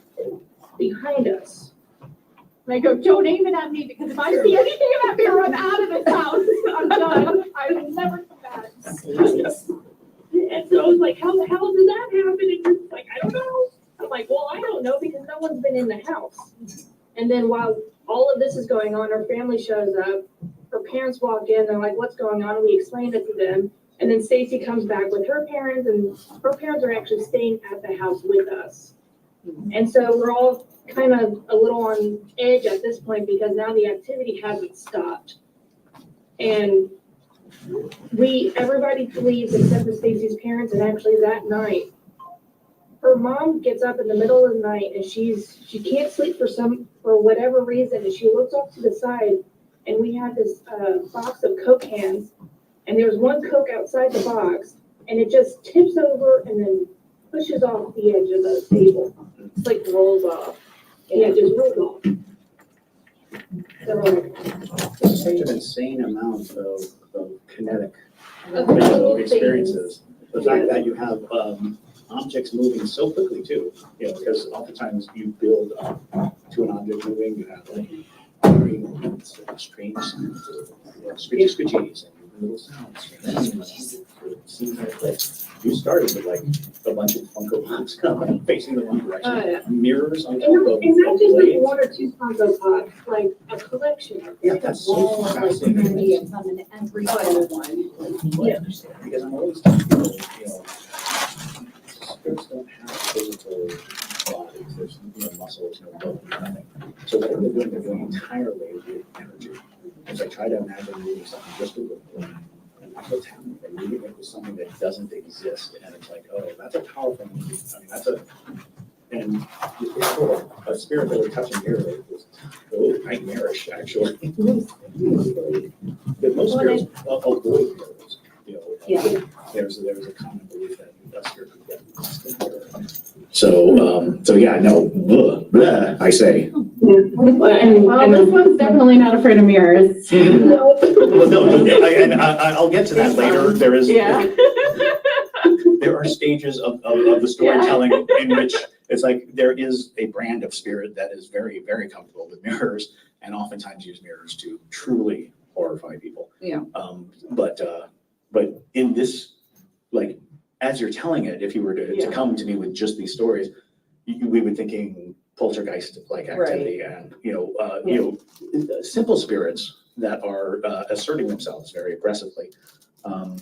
behind us. And I go, don't aim it at me because if I see anything in that mirror, I'm out of this house. I'm done. I will never come back. And so I was like, how the hell did that happen? And Kristen's like, I don't know. I'm like, well, I don't know because no one's been in the house. And then while all of this is going on, her family shows up. Her parents walk in. They're like, what's going on? And we explained it to them. And then Stacy comes back with her parents, and her parents are actually staying at the house with us. And so we're all kind of a little on edge at this point because now the activity hasn't stopped. And everybody leaves except for Stacy's parents, and actually that night, her mom gets up in the middle of the night and she can't sleep for whatever reason, and she looks off to the side, and we had this box of Coke cans, and there was one Coke outside the box, and it just tips over and then pushes off the edge of the table. It's like rolls off. Yeah, it just rolls off. So, Such an insane amount of kinetic little experiences. The fact that you have objects moving so quickly too, because oftentimes you build up to an object moving, you have like very strange sounds, scritchy-scritchies and little sounds. And then it seems like you started with like a bunch of Funko Pops facing the wrong direction, mirrors on top of and not just like blades. one or two Funko Pops, like a collection of Yeah, that's so fascinating. and some in every single one. Yeah. Because I'm always telling people, spirits don't have physical bodies. There's muscles, no bone, nothing. So what they're doing entirely with energy. As I try to imagine moving something just a little bit, and that's what's happening. They're moving it with something that doesn't exist, and it's like, oh, that's a powerful movie. I mean, and a spirit that we're touching here was nightmarish, actually. But most spirits avoid mirrors. Yeah. There's a common belief that a spirit could get lost in a mirror. So yeah, no, blah, I say. Well, this one's definitely not afraid of mirrors. Well, no, I'll get to that later. There is, there are stages of the storytelling in which it's like there is a brand of spirit that is very, very comfortable with mirrors and oftentimes use mirrors to truly horrify people. Yeah. But in this, like, as you're telling it, if you were to come to me with just these stories, we would thinking poltergeist-like activity, and simple spirits that are asserting themselves very aggressively, and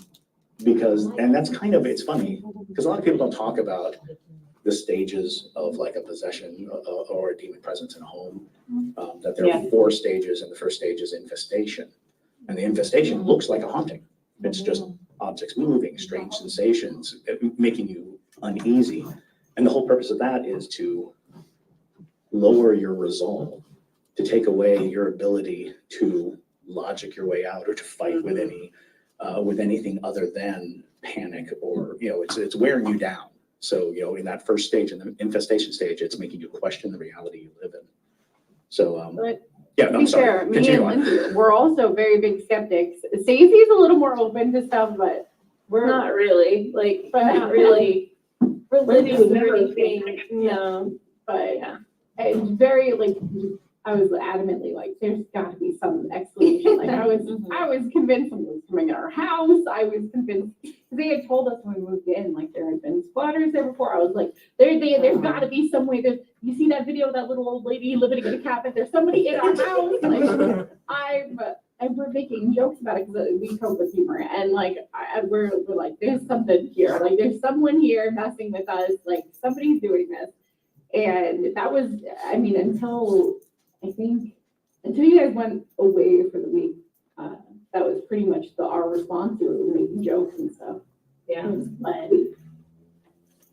that's kind of, it's funny because a lot of people don't talk about the stages of like a possession or a demon presence in a home. That there are 4 stages, and the first stage is infestation, and the infestation looks like a haunting. It's just objects moving, strange sensations, making you uneasy. And the whole purpose of that is to lower your resolve, to take away your ability to logic your way out or to fight with anything other than panic, or, it's wearing you down. So, in that first stage, in the infestation stage, it's making you question the reality you live in. So, yeah, To I'm be sorry. fair, me Continue and on. Lindsay, we're also very big skeptics. Stacey's a little more open to stuff, but we're not really, like, not really religious or anything, but it's very, like, I was adamantly like, there's gotta be some explanation. Like, I was convinced someone was coming in our house. I was convinced, because they had told us when we moved in, like, there had been squatters there before. I was like, there's gotta be some way. You see that video of that little old lady living in a cabin? There's somebody in our house. Like, and we're making jokes about it because we cope with humor, and like we're like, there's something here. Like, there's someone here messing with us. Like, somebody's doing this, and that was, I mean, until I think until you guys went away for the week, that was pretty much our response. We were making jokes and stuff. Yeah. It was fun.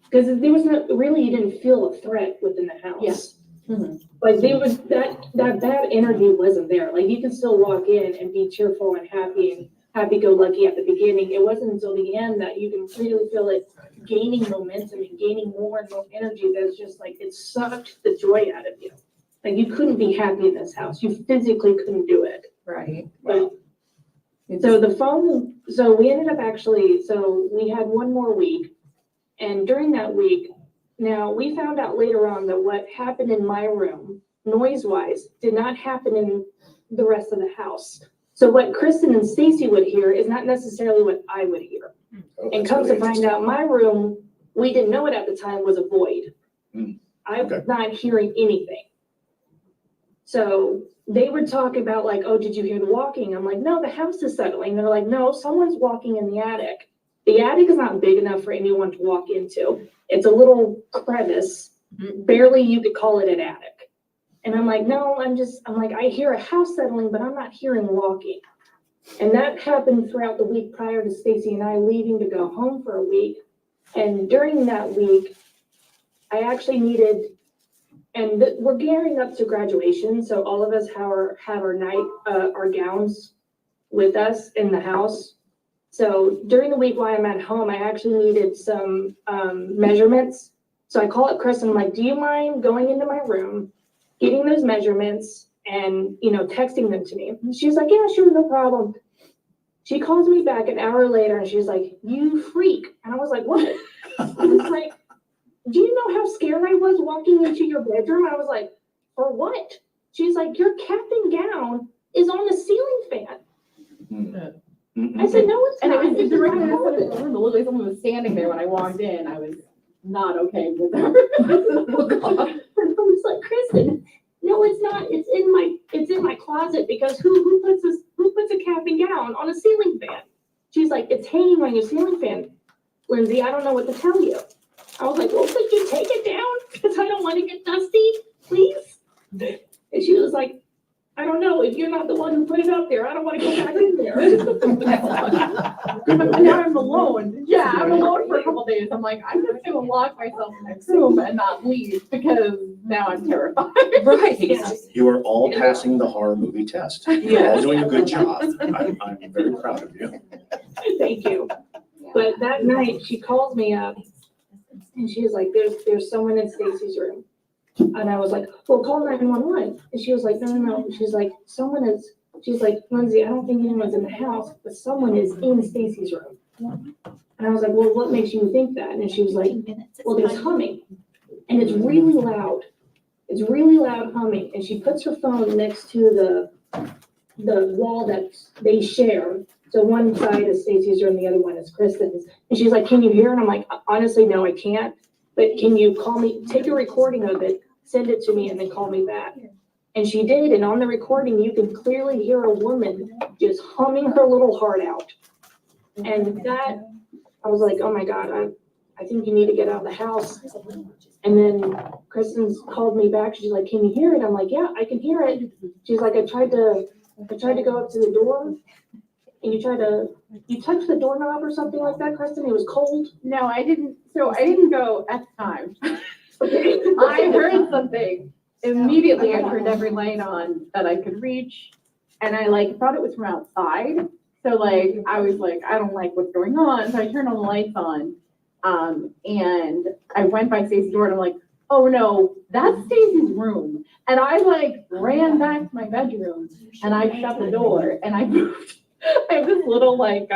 Because there was no, really, you didn't feel a threat within the house. Yes. Mhm. Like there was that bad energy wasn't there. Like you can still walk in and be cheerful and happy-go-lucky at the beginning. It wasn't until the end that you can really feel it gaining momentum and gaining more and more energy. That's just like it sucked the joy out of you. Like you couldn't be happy in this house. You physically couldn't do it. Right. But so so we ended up so we had one more week. And during that week, now we found out later on that what happened in my room, noise-wise, did not happen in the rest of the house. So what Kristen and Stacy would hear is not necessarily what I would hear. Oh, And that's come really to find out, my room, we didn't know it at the time, was a void. Hmm. I was Okay. not hearing anything. So they would talk about like, oh, did you hear the walking? I'm like, no, the house is settling. They're like, no, someone's walking in the attic. The attic is not big enough for anyone to walk into. It's a little crevice. Barely you could call it an attic. And I'm like, no, I'm like, I hear a house settling, but I'm not hearing walking. And that happened throughout the week prior to Stacy and I leaving to go home for a week. And during that week, I actually needed, and we're gearing up to graduation. So all of us have our gowns with us in the house. So during the week while I'm at home, I actually needed some measurements. So I call up Chris and I'm like, do you mind going into my room, getting those measurements and, texting them to me? And she's like, yeah, sure, no problem. She calls me back an hour later and she's like, you freak. And I was like, what? I was like, do you know how scared I was walking into your bedroom? I was like, for what? She's like, your cap and gown is on the ceiling fan. I said, no, it's And not. it was directly outside of the room. It looked like someone was standing there when I walked in. I was not okay with her. I was like, Kristen, no, it's not. It's in my closet because who puts a cap and gown on a ceiling fan? She's like, it's hanging on your ceiling fan, Lindsay. I don't know what to tell you. I was like, well, could you take it down? Because I don't want to get dusty, please. And she was like, I don't know. If you're not the one who put it up there, I don't want to go back in there. And now I'm alone. Yeah, I'm alone for a couple days. I'm like, I'm just gonna lock myself in my room and not leave because now I'm terrified. Right. You are all passing the horror movie test. You're all doing a good job. I'm very proud of you. Thank you. But that night she calls me up and she was like, there's someone in Stacy's room. And I was like, well, call 911. And she was like, no. She's like, she's like, Lindsay, I don't think anyone's in the house, but someone is in Stacy's room. And I was like, well, what makes you think that? And she was like, well, there's humming. And it's really loud. It's really loud humming. And she puts her phone next to the wall that they share. So one side is Stacy's room, the other one is Kristen's. And she's like, can you hear? And I'm like, honestly, no, I can't. But can you call me, take a recording of it, send it to me, and then call me back? And she did, and on the recording, you can clearly hear a woman just humming her little heart out. And that, I was like, oh my God, I think you need to get out of the house. And then Kristen's called me back. She's like, can you hear it? I'm like, yeah, I can hear it. She's like, I tried to go up to the door. And you touched the doorknob or something like that, Kristen? It was cold? No, I didn't. So I didn't go at the time. I heard something. Immediately, I turned every light on that I could reach. And I thought it was from outside. So I was like, I don't like what's going on. So I turned all the lights on. And I went by Stacey's door and I'm like, oh no, that's Stacey's room. And I ran back to my bedroom and I shut the door and I moved. I have this little it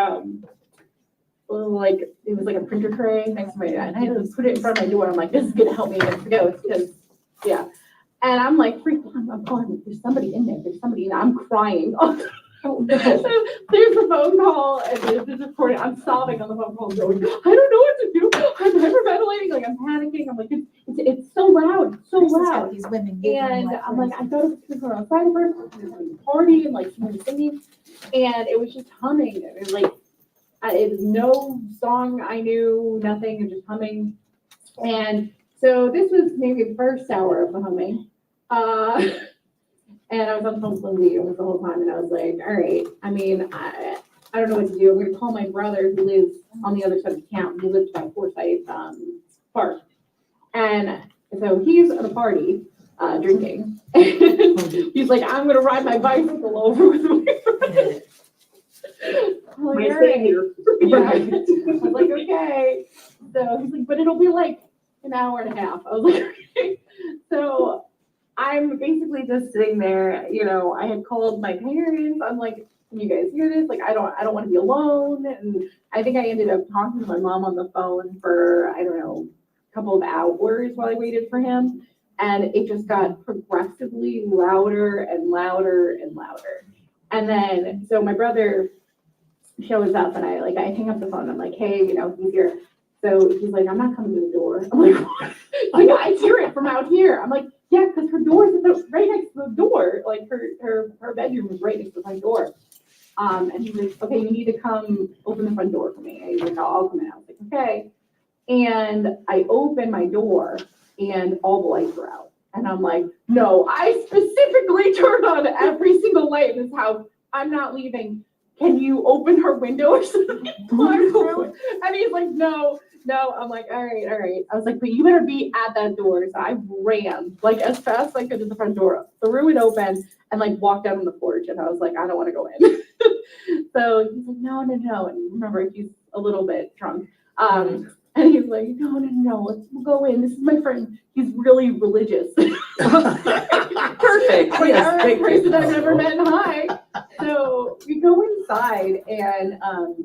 was like a printer tray next to my dad. And I had to put it in front of my door. I'm like, this is gonna help me against the ghost because yeah. And I'm like freaked out. I'm calling, there's somebody in there. There's somebody in there. I'm crying. So there's a phone call and there's a recording. I'm sobbing on the phone call going, I don't know what to do. I'm hyperventilating, I'm panicking. I'm like, it's so loud, so loud. These women And I'm like, I thought it was people outside of her, party and someone singing. And it was just humming. It was it was no song I knew, nothing, it was just humming. And so this was maybe the first hour of the humming. And I was on the phone with Lindsay almost the whole time, and I was like, all right, I mean, I don't know what to do. I'm gonna call my brother who lives on the other side of town. He lives by Forsyth Park. And so he's at a party, drinking. He's like, I'm gonna ride my bicycle over with my friend. I'm like, My all right. savior. Yeah. I was like, okay. So he's like, but it'll be like an hour and a half. I was like, okay. So I'm basically just sitting there, you know, I had called my parents. I'm like, can you guys hear this? Like, I don't want to be alone. And I think I ended up talking to my mom on the phone for, I don't know, a couple of hours while I waited for him. And it just got progressively louder and louder and louder. And then, so my brother shows up and I hang up the phone. I'm like, hey, you know, he's here. So he's like, I'm not coming to the door. I'm like, what? Like, I hear it from out here. I'm like, yeah, because her door's right next to the door. Like her bedroom is right next to my door. And he's like, okay, you need to come open the front door for me. And he's like, I'll come in. I was like, okay. And I open my door and all the lights are out. And I'm like, no, I specifically turned on every single light in this house. I'm not leaving. Can you open her window or something? And he's like, no. I'm like, all right. I was like, but you better be at that door. So I ran like as fast as I could to the front door, threw it open, and like walked out on the porch. And I was like, I don't want to go in. So he's like, no. And remember, he's a little bit drunk. And he's like, no, let's go in. This is my friend. He's really religious. Perfect. Like, Yes, every thank person you. I've ever met. Hi. So we go inside, and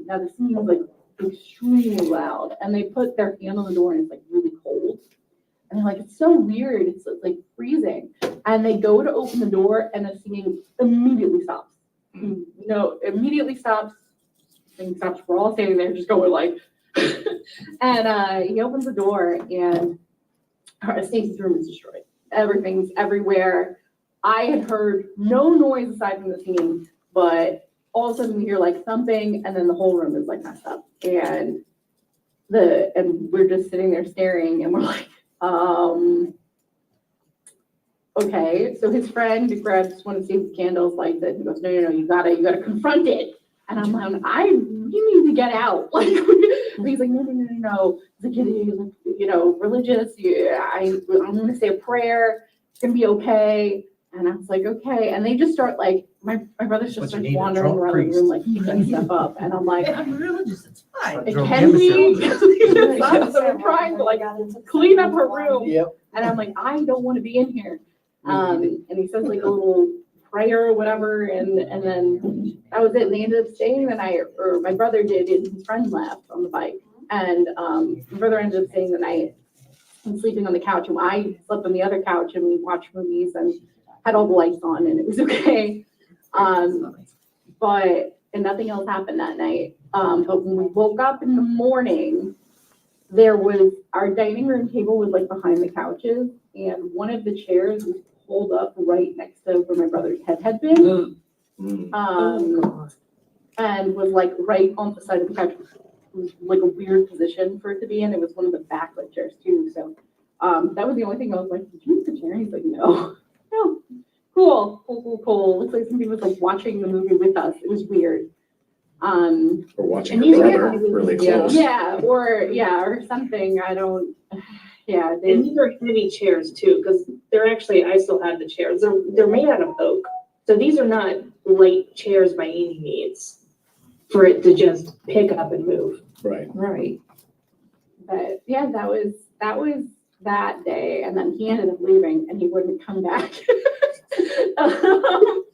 now the scene was like extremely loud, and they put their hand on the door, and it's like really cold. And they're like, it's so weird. It's like freezing. And they go to open the door, and the singing immediately stops. Immediately stops. Thing stops. We're all standing there, just going like. And he opens the door, and Stacey's room is destroyed. Everything's everywhere. I had heard no noise aside from the singing, but all of a sudden we hear like thumping, and then the whole room is like messed up. And we're just sitting there staring, and we're like, okay. So his friend grabs one of Steve's candles, lights it, and goes, no, you gotta confront it. And I'm like, you need to get out. Like, he's like, no. He's like, religious. I'm gonna say a prayer. It's gonna be okay. And I was like, okay. And they just start like, my brother's just like wandering around the room, like picking stuff up. And I'm like, I'm religious, it's fine. can we? So I'm trying to like clean up her room. Yep. And I'm like, I don't want to be in here. And he says like a little prayer or whatever, and then that was it. And they ended up staying the night, or my brother did, and his friend left on the bike. And my brother ended up staying the night and sleeping on the couch, and I slept on the other couch, and we watched movies and had all the lights on, and it was okay. But nothing else happened that night. But when we woke up in the morning, there was our dining room table was like behind the couches, and one of the chairs was pulled up right next to where my brother's head had been. And was like right on the side of the couch. It was like a weird position for it to be in. It was one of the backlit chairs too. So that was the only thing I was like, did you move the chair? He's like, no. Cool. Looks like somebody was like watching the movie with us. It was weird. We're watching and her brother really close. or something. I don't. Yeah, And these are heavy chairs too, because they're actually, I still have the chairs. They're made out of oak. So these are not light chairs by any means for it to just pick up and move. Right. But yeah, that was that day. And then he ended up leaving, and he wouldn't come back.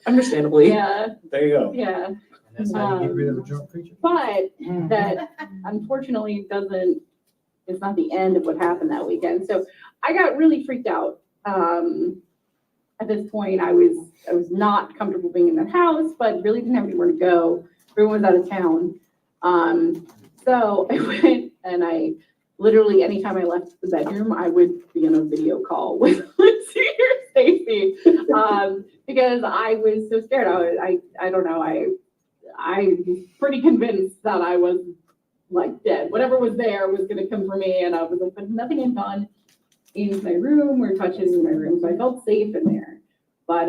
Understandably. Yeah. There you go. Yeah. That's how you get rid of a drunk preacher. But that unfortunately it's not the end of what happened that weekend. So I got really freaked out. At this point, I was not comfortable being in that house, but really didn't have anywhere to go. Everyone was out of town. So I went, and I literally, anytime I left the bedroom, I would be on a video call with Lindsay or Stacey, because I was so scared. I don't know. I was pretty convinced that I was like dead. Whatever was there was going to come for me. And I was like, but nothing had gone in my room or touches in my room. So I felt safe in there. But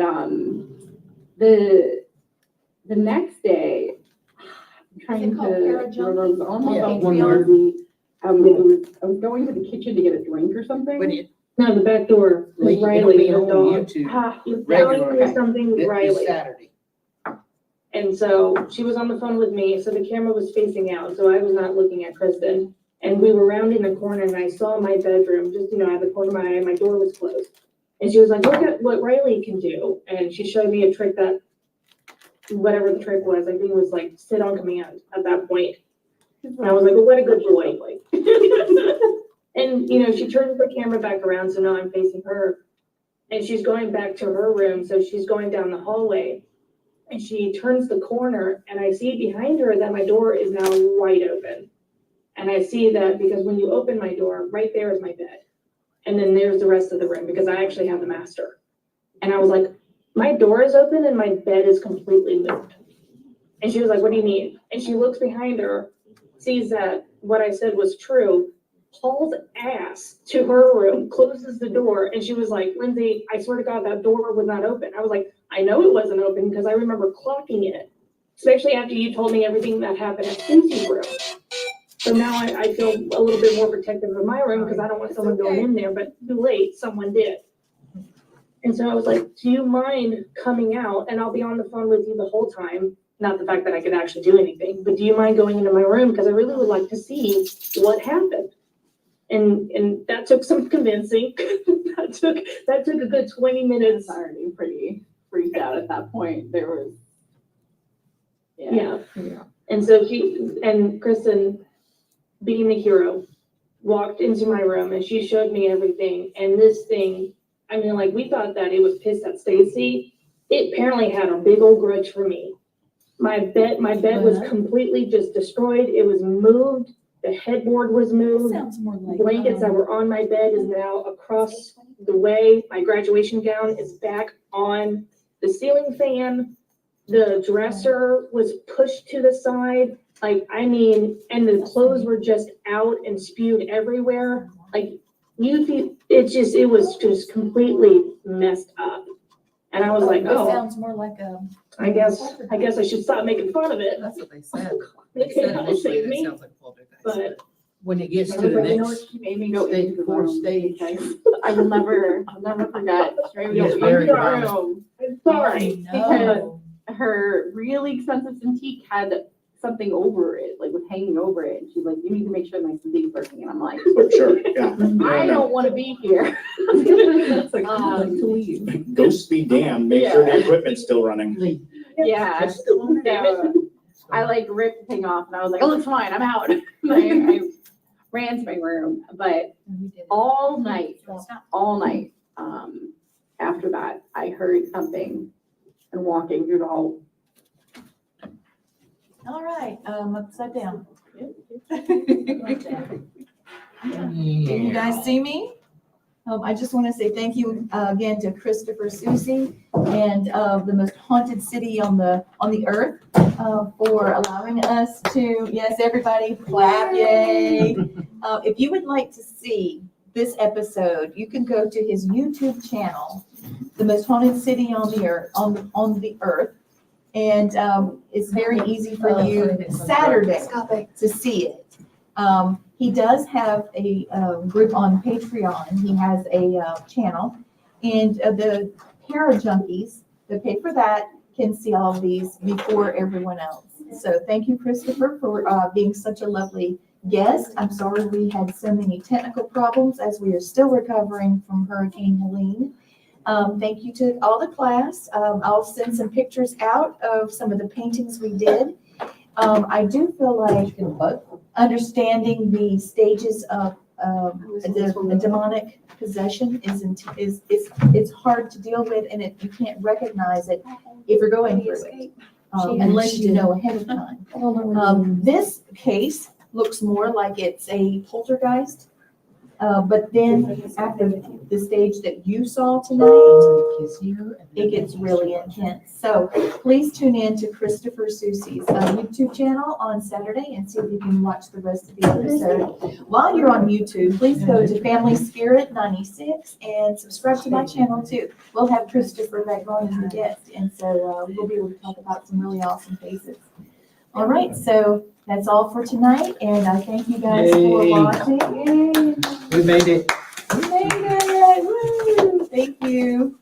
the next day, I'm trying to remember, it was almost Yeah. on Wednesday. I was going to the kitchen to get a drink or something. No, the back door. With Riley, her dog. He was telling me something, Riley. Saturday. And so she was on the phone with me, so the camera was facing out, so I was not looking at Kristen. And we were rounding the corner and I saw my bedroom, just, at the corner of my eye, my door was closed. And she was like, look at what Riley can do. And she showed me a trick that, whatever the trick was, I think it was like sit on command at that point. And I was like, well, what a good boy. And, she turns the camera back around, so now I'm facing her. And she's going back to her room, so she's going down the hallway. And she turns the corner, and I see behind her that my door is now wide open. And I see that because when you open my door, right there is my bed. And then there's the rest of the room, because I actually have the master. And I was like, my door is open and my bed is completely moved. And she was like, what do you mean? And she looks behind her, sees that what I said was true, hauls ass to her room, closes the door, and she was like, Lindsay, I swear to God, that door was not open. I was like, I know it wasn't open because I remember clocking it, especially after you told me everything that happened at Susie's room. So now I feel a little bit more protective of my room because I don't want someone going in there, but too late, someone did. And so I was like, do you mind coming out? And I'll be on the phone with you the whole time. Not the fact that I could actually do anything, but do you mind going into my room? Because I really would like to see what happened. And that took some convincing. that took a good 20 minutes. I was already pretty freaked out at that point. There was, Yeah. And so Kristen, being the hero, walked into my room and she showed me everything. And this thing, we thought that it was pissed at Stacy. It apparently had a big old grudge for me. My bed was completely just destroyed. It was moved. The headboard was moved. Sounds more like Blankets that were on my bed is now across the way. My graduation gown is back on the ceiling fan. The dresser was pushed to the side. And the clothes were just out and spewed everywhere. It was just completely messed up. And I was like, It sounds more like a. I guess I should stop making fun of it. That's what they said. They said initially it me, sounds like poltergeist. but When it gets to but the you know next what, she made me go stage, into the fourth room. stage. I'll never forget. Straight Yes, into very the violent. room. I'm sorry. No. Her really expensive Cintiq had something over it, was hanging over it. And she's like, you need to make sure my Cintiq is working. And I'm like, Sure, yeah. I don't want to be here. That's like, I'd like to leave. Ghosts be damned, make sure the equipment's still running. Leave. Yeah. That's still on there. So, I ripped the thing off and I was like, oh, it's fine, I'm out. I ran to my room, but all night, after that, I heard something and walking through the hall. All right, upside down. Can you guys see me? I just want to say thank you again to Christopher Susie and the most haunted city on the earth for allowing us to, yes, everybody clap, yay. If you would like to see this episode, you can go to his YouTube channel, The Most Haunted City on the Earth. And it's very easy for you Saturday to see it. He does have a group on Patreon. He has a channel, and the Para Junkies that pay for that can see all of these before everyone else. So thank you, Christopher, for being such a lovely guest. I'm sorry we had so many technical problems as we are still recovering from Hurricane Helene. Thank you to all the class. I'll send some pictures out of some of the paintings we did. I do feel like understanding the stages of the demonic possession it's hard to deal with, and you can't recognize it if you're going through it unless you know ahead of time. This case looks more like it's a poltergeist. But then after the stage that you saw tonight, it gets really intense. So please tune in to Christopher Soucy's YouTube channel on Saturday and see if you can watch the rest of the episode. While you're on YouTube, please go to Family Spirit 96 and subscribe to my channel too. We'll have Christopher back on as a guest, and so we'll be able to talk about some really awesome cases. All right, so that's all for tonight, and I thank you guys for Yay. watching. Yay. We made it. We made it! Woo! Thank you.